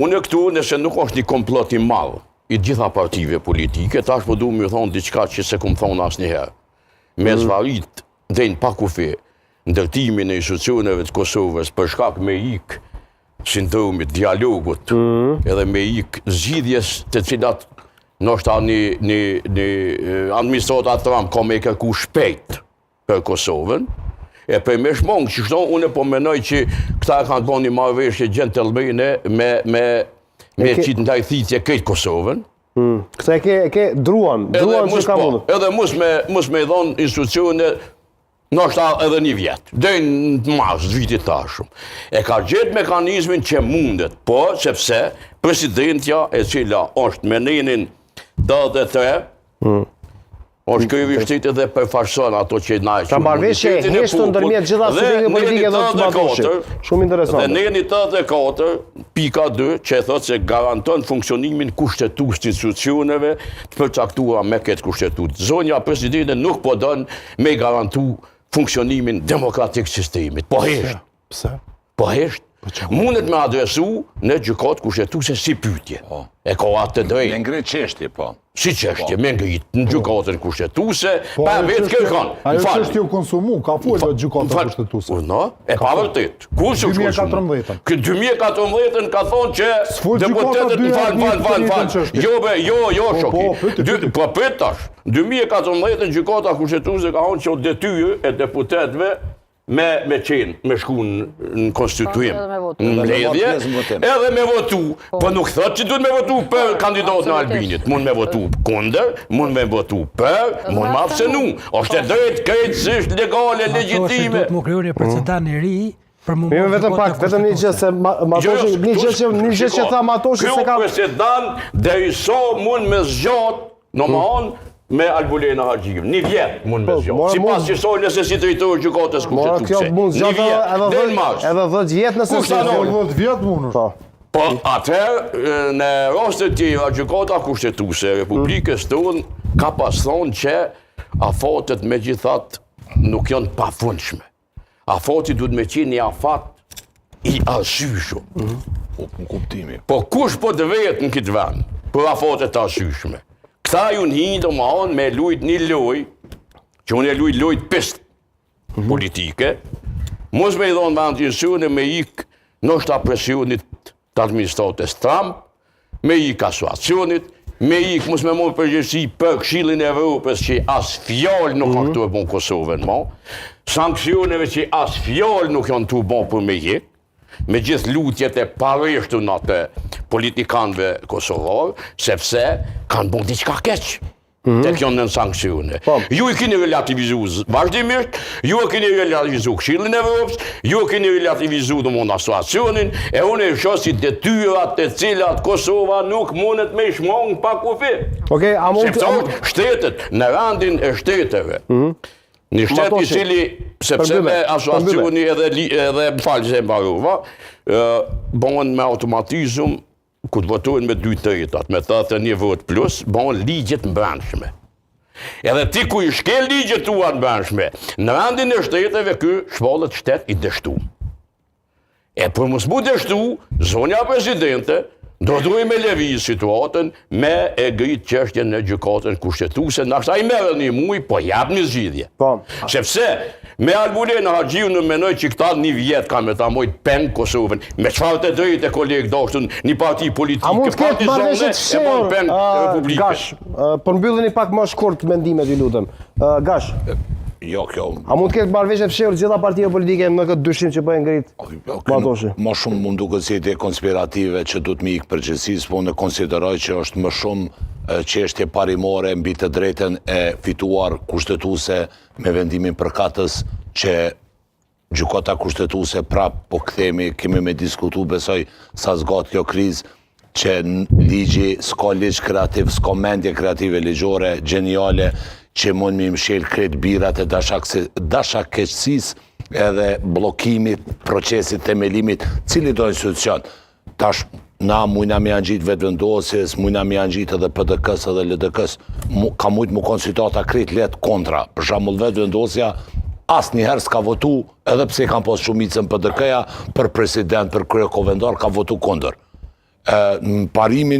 Unë këtu, nëse nuk është një komplot i madh i gjitha partive politike, tash po duhet më thonë diçka që se kum thonë asnjëherë. Me zvarit dhejnë pa kufi ndërtimin e institucioneve të Kosovës për shkak me ik sindromit dialogut edhe me ik zgjidhjes të cilat ndoshta një administrator Trump ka me kërku shpejt për Kosovën. E për me shmongë që shto, unë po menoj që këta kanë të bo një marrëveshje gentlemane me qitë ndaj thithje këtë Kosovën. Këta e ke druan që ka mundu. Edhe mus me dhonë institucione, nështë edhe një vjetë, dojnë në mars, vitit tashëm. E ka gjithë mekanizmin që mundet, po, sepse presidentja e cila është me nenin 83, është këj shtetit dhe përfaqëson ato që na e shumë. Ka marrëveshje e heshtë ndërmjet gjitha studentëve politike dhe të matoshit. Shumë interesant. Dhe neni 84.2 që e thotë se garanton funksionimin kushtetues të institucioneve të përcaktuara me këtë kushtetut. Zonja presidente nuk po don me garantu funksionimin demokratik sistemit. Po heshtë. Pse? Po heshtë. Mundet me adresu në gjykatë kushtetuese si pyetje. E ka atë të drejtë. Me ngrit çështje, po. Si çështje, me ngrit në gjykatën kushtetuese, pa vetë kërkon. Ajo çështje u konsumu, ka folur gjykata kushtetuese. No, e pa vërtet. Kur s'u konsumu? 2014. Kë 2014 ka thonë që deputetët Jo, shoki. Po petash. 2014 gjykata kushtetuese ka thonë që detyrë e deputetëve me qenë, me shku në konstituim, në ledhje, edhe me votu. Po nuk thot që duhet me votu për kandidatën e Albinit. Mund me votu kundër, mund me votu për, mund me abstenu. Është e drejtë krejtësisht legale, legjitime. Duhet më kriju një precedan e ri, për më vetëm pak, vetëm një gjë se Matoshi, një gjë që tha Matoshi se ka... Kjo precedan deri sa mund me zgjat, në me Albulena Haxhiu. Një vjetë mund me zgjatë. Si pas që soj nëse si drejtori gjykatës kushtetuese. Një vjetë, dhe në marsh. Edhe 10 vjetë nëse si. 10 vjetë mund është. Po atëherë, në rastet tjera, gjykata kushtetuese e Republikës tonë ka pas thonë që afatet me gjithat nuk janë pafundshme. Afati duhet me qenë një afat i arsyeshëm. Në kuptimi. Po kush po të vetë në këtë vend për afatet arsyeshme? Këta ju një me lujt një loj, që unë e lujt pist politike, mos me i dhonë vend njësune me ik nështë presionit të administratës Trump, me ik asuacionit, me ik mos me mund përgjërsi për Këshillin e Evropës që as fjallë nuk ka këtu e bon Kosovën ma, sankcioneve që as fjallë nuk janë të bon për me ik, me gjithë lutjet e pareshtu në atë politikanëve kosovarë, sepse kanë bon diçka keq. Tek janë në sankcione. Ju i keni relativizu vazhdimisht, ju e keni relativizu Këshillin e Evropës, ju e keni relativizu dhe mund asociacionin, e unë e shoh si detyrat të cilat Kosova nuk mundet me shmong pa kufi. Sepse shtetet, në rendin e shteteve, një shtet i cili, sepse me asociacioni edhe më falë që e mbaruva, bëhen me automatizm, ku të votojnë me 2/3, me 81 vot plus, bëhen ligjet mbrëmshme. Edhe ti ku i shkel ligjet tua mbrëmshme, në rendin e shteteve ky shpallet shtet i dështu. E për mos mu dështu, zonja presidente do duhet me lëviz situatën me e grit çështjen në gjykatën kushtetuese, ndoshta i merr një muj, po jap një zgjidhje. Sepse me Albulena Haxhiu në menoj që këta një vjetë ka me ta mojt peng Kosovën. Me çfarë të drejtë e kolegë dashtun një parti politike. A mund të ketë marrëveshje të shërë, Gash, për mbylleni pak më shkurt mendimet ju lutem. Gash. Jo, kjo... A mund të ketë marrëveshje të fshehur gjitha partive politike në këtë dyshim që bëjnë ngrit Matoshi? Më shumë mund duket si ide konspirative që duhet me ikë përgjithsisë, po unë konsideroj që është më shumë çështje parimore mbi të drejtën e fituar kushtetuese me vendimin përkatës që gjykata kushtetuese prap po kthehemi, kemi me diskutu, besoj sa zgat kjo krizë që ligji s'ka ligj kreativ, s'ka mendje kreative ligjore, gjeniale, që mund mi mshel krejt birat e dashakeqësisë edhe blokimit, procesit, themelimit, cili do institucion. Tash, na mujna mi janë gjitë vetëvendosjes, mujna mi janë gjitë edhe PDK-s edhe LDK-s, ka mujtë mu konë situata krejt letë kontra. Për shembull vetëvendosja, asë njëherë s'ka votu, edhe pse kanë pas shumicën PDK-ja, për president, për krye kovendar, ka votu kondër. në parimin